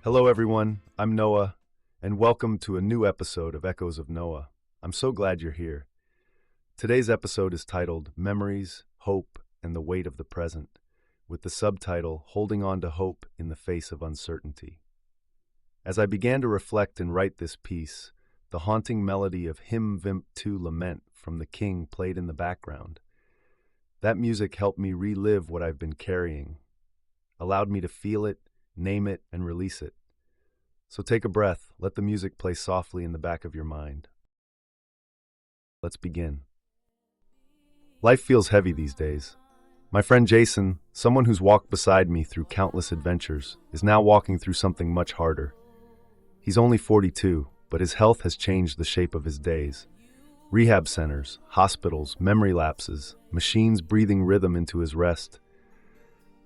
Hello, everyone. I'm Noah, and welcome to a new episode of Echoes of Noah. I'm so glad you're here. Today's episode is titled Memories, Hope, and the Weight of the Present, with the subtitle Holding On to Hope in the Face of Uncertainty. As I began to reflect and write this piece, the haunting melody of Hymn Mvmt II Lament from the King played in the background. That music helped me relive what I've been carrying, allowed me to feel it, name it, and release it. So take a breath, let the music play softly in the back of your mind. Let's begin. Life feels heavy these days. My friend Jason, someone who's walked beside me through countless adventures, is now walking through something much harder. He's only 42, but his health has changed the shape of his days. Rehab centers, hospitals, memory lapses, machines breathing rhythm into his rest.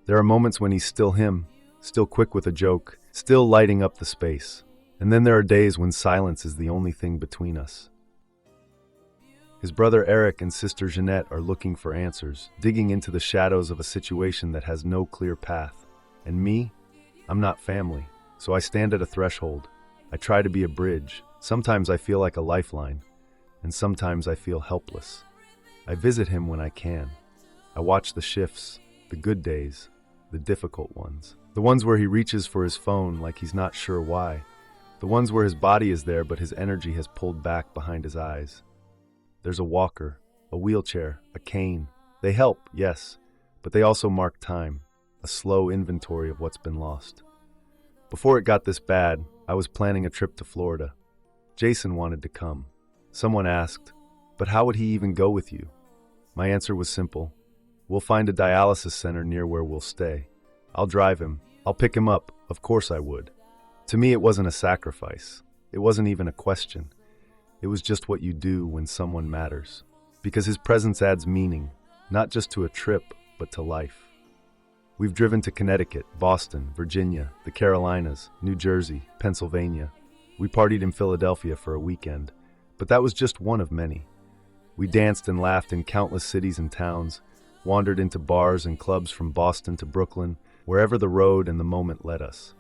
There are moments when he's still him, still quick with a joke, still lighting up the space. And then there are days when silence is the only thing between us. His brother Eric and sister Jeanette are looking for answers, digging into the shadows of a situation that has no clear path. And me? I'm not family, so I stand at a threshold. I try to be a bridge. Sometimes I feel like a lifeline, and sometimes I feel helpless. I visit him when I can. I watch the shifts, the good days, the difficult ones. The ones where he reaches for his phone like he's not sure why. The ones where his body is there but his energy has pulled back behind his eyes. There's a walker, a wheelchair, a cane. They help, yes, but they also mark time, a slow inventory of what's been lost. Before it got this bad, I was planning a trip to Florida. Jason wanted to come. Someone asked, "But how would he even go with you?" My answer was simple. We'll find a dialysis center near where we'll stay. I'll drive him. I'll pick him up. Of course I would. To me, it wasn't a sacrifice. It wasn't even a question. It was just what you do when someone matters. Because his presence adds meaning, not just to a trip, but to life. We've driven to Connecticut, Boston, Virginia, the Carolinas, New Jersey, Pennsylvania. We partied in Philadelphia for a weekend, but that was just one of many. We danced and laughed in countless cities and towns, wandered into bars and clubs from Boston to Brooklyn, wherever the road and the moment led us.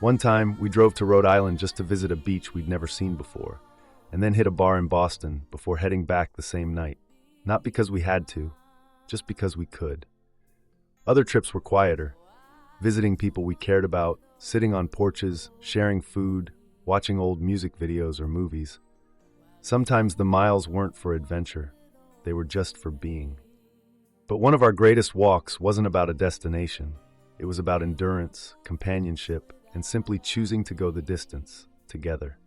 One time, we drove to Rhode Island just to visit a beach we'd never seen before, and then hit a bar in Boston before heading back the same night. Not because we had to, just because we could. Other trips were quieter, visiting people we cared about, sitting on porches, sharing food, watching old music videos or movies. Sometimes the miles weren't for adventure, they were just for being. But one of our greatest walks wasn't about a destination. It was about endurance, companionship, and simply choosing to go the distance, together.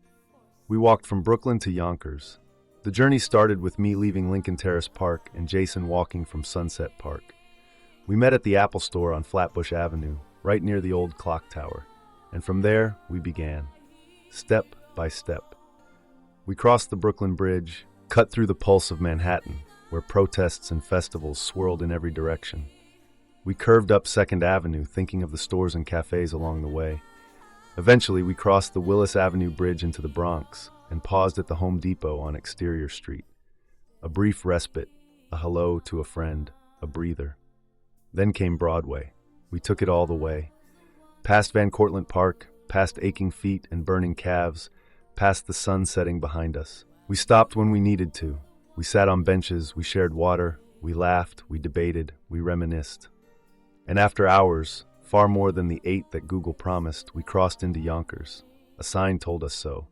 We walked from Brooklyn to Yonkers. The journey started with me leaving Lincoln Terrace Park and Jason walking from Sunset Park. We met at the Apple Store on Flatbush Avenue, right near the old clock tower. And from there, we began, step by step. We crossed the Brooklyn Bridge, cut through the pulse of Manhattan, where protests and festivals swirled in every direction. We curved up 2nd Avenue, thinking of the stores and cafes along the way. Eventually, we crossed the Willis Avenue Bridge into the Bronx and paused at the Home Depot on Exterior Street. A brief respite, a hello to a friend, a breather. Then came Broadway. We took it all the way. Past Van Cortlandt Park, past aching feet and burning calves, past the sun setting behind us. We stopped when we needed to. We sat on benches, we shared water, we laughed, we debated, we reminisced. And after hours, far more than the 8 that Google promised, we crossed into Yonkers. A sign told us so.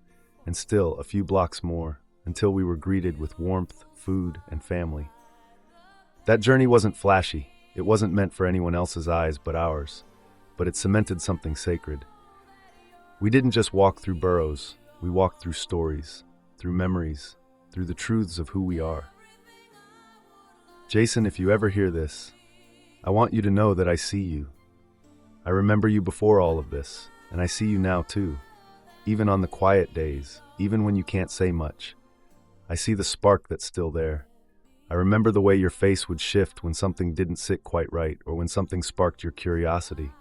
And still, a few blocks more, until we were greeted with warmth, food, and family. That journey wasn't flashy. It wasn't meant for anyone else's eyes but ours. But it cemented something sacred. We didn't just walk through boroughs. We walked through stories, through memories, through the truths of who we are. Jason, if you ever hear this, I want you to know that I see you. I remember you before all of this, and I see you now too. Even on the quiet days, even when you can't say much. I see the spark that's still there. I remember the way your face would shift when something didn't sit quite right or when something sparked your curiosity.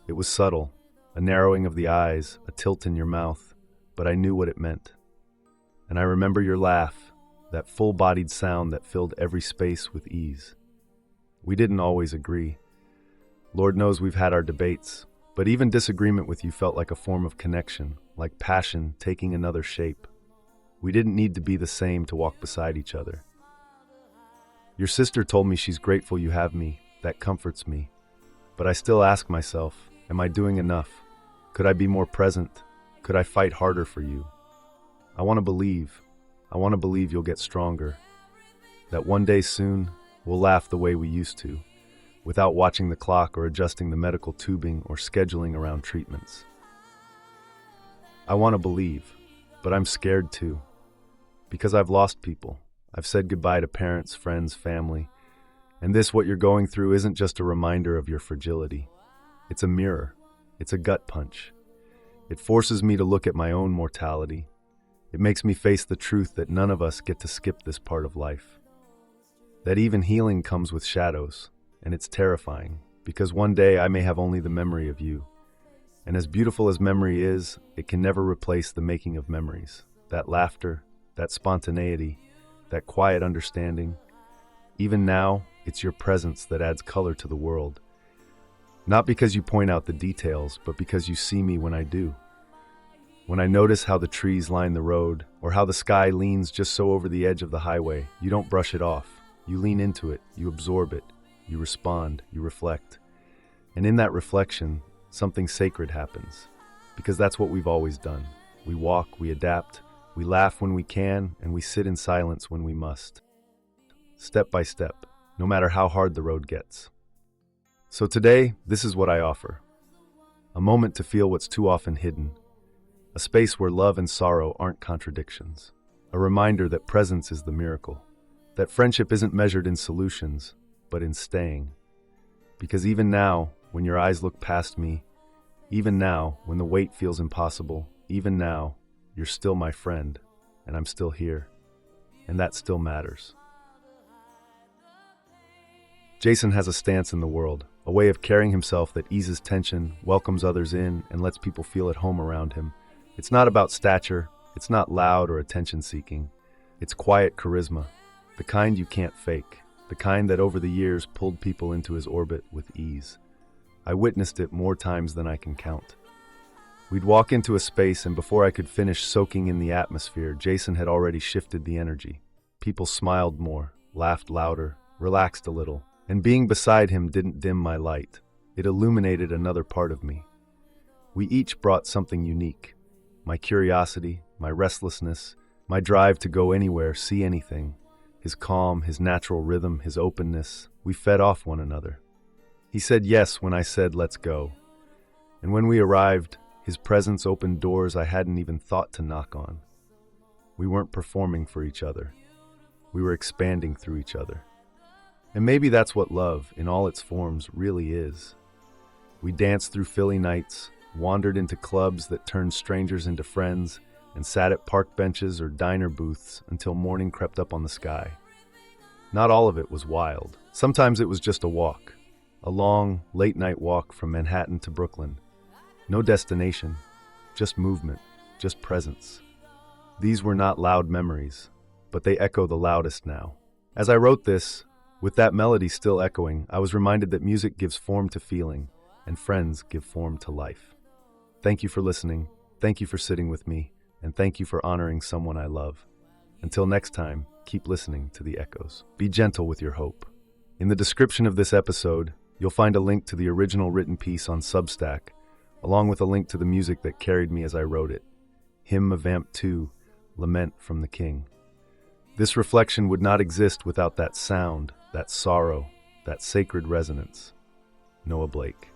It was subtle, a narrowing of the eyes, a tilt in your mouth, but I knew what it meant. And I remember your laugh, that full-bodied sound that filled every space with ease. We didn't always agree. Lord knows we've had our debates, But even disagreement with you felt like a form of connection, like passion taking another shape. We didn't need to be the same to walk beside each other. Your sister told me she's grateful you have me. That comforts me. But I still ask myself, am I doing enough? Could I be more present? Could I fight harder for you? I want to believe. I want to believe you'll get stronger. That one day soon, we'll laugh the way we used to, without watching the clock or adjusting the medical tubing or scheduling around treatments. I want to believe, but I'm scared too. Because I've lost people. I've said goodbye to parents, friends, family. And what you're going through isn't just a reminder of your fragility. It's a mirror. It's a gut punch. It forces me to look at my own mortality. It makes me face the truth that none of us get to skip this part of life. That even healing comes with shadows, and it's terrifying, because one day I may have only the memory of you. And as beautiful as memory is, it can never replace the making of memories. That laughter, that spontaneity, that quiet understanding. Even now, it's your presence that adds color to the world. Not because you point out the details, but because you see me when I do. When I notice how the trees line the road, or how the sky leans just so over the edge of the highway, you don't brush it off. You lean into it, you absorb it, you respond, you reflect. And in that reflection, something sacred happens. Because that's what we've always done. We walk, we adapt, we laugh when we can, and we sit in silence when we must. Step by step, no matter how hard the road gets. So today, this is what I offer. A moment to feel what's too often hidden. A space where love and sorrow aren't contradictions. A reminder that presence is the miracle. That friendship isn't measured in solutions, but in staying. Because even now, when your eyes look past me, even now, when the weight feels impossible, even now, you're still my friend, and I'm still here. And that still matters. Jason has a stance in the world, a way of carrying himself that eases tension, welcomes others in, and lets people feel at home around him. It's not about stature, it's not loud or attention-seeking. It's quiet charisma, the kind you can't fake, the kind that over the years pulled people into his orbit with ease. I witnessed it more times than I can count. We'd walk into a space, and before I could finish soaking in the atmosphere, Jason had already shifted the energy. People smiled more, laughed louder, relaxed a little. And being beside him didn't dim my light. It illuminated another part of me. We each brought something unique. My curiosity, my restlessness, my drive to go anywhere, see anything. His calm, his natural rhythm, his openness. We fed off one another. He said yes when I said let's go. And when we arrived, his presence opened doors I hadn't even thought to knock on. We weren't performing for each other. We were expanding through each other. And maybe that's what love, in all its forms, really is. We danced through Philly nights, wandered into clubs that turned strangers into friends, and sat at park benches or diner booths until morning crept up on the sky. Not all of it was wild. Sometimes it was just a walk. A long, late-night walk from Manhattan to Brooklyn. No destination, just movement, just presence. These were not loud memories, but they echo the loudest now. As I wrote this, with that melody still echoing, I was reminded that music gives form to feeling, and friends give form to life. Thank you for listening, thank you for sitting with me, and thank you for honoring someone I love. Until next time, keep listening to the echoes. Be gentle with your hope. In the description of this episode, you'll find a link to the original written piece on Substack, along with a link to the music that carried me as I wrote it. Hymn Mvmt II, Lament from the King. This reflection would not exist without that sound, that sorrow, that sacred resonance. Noah Blake.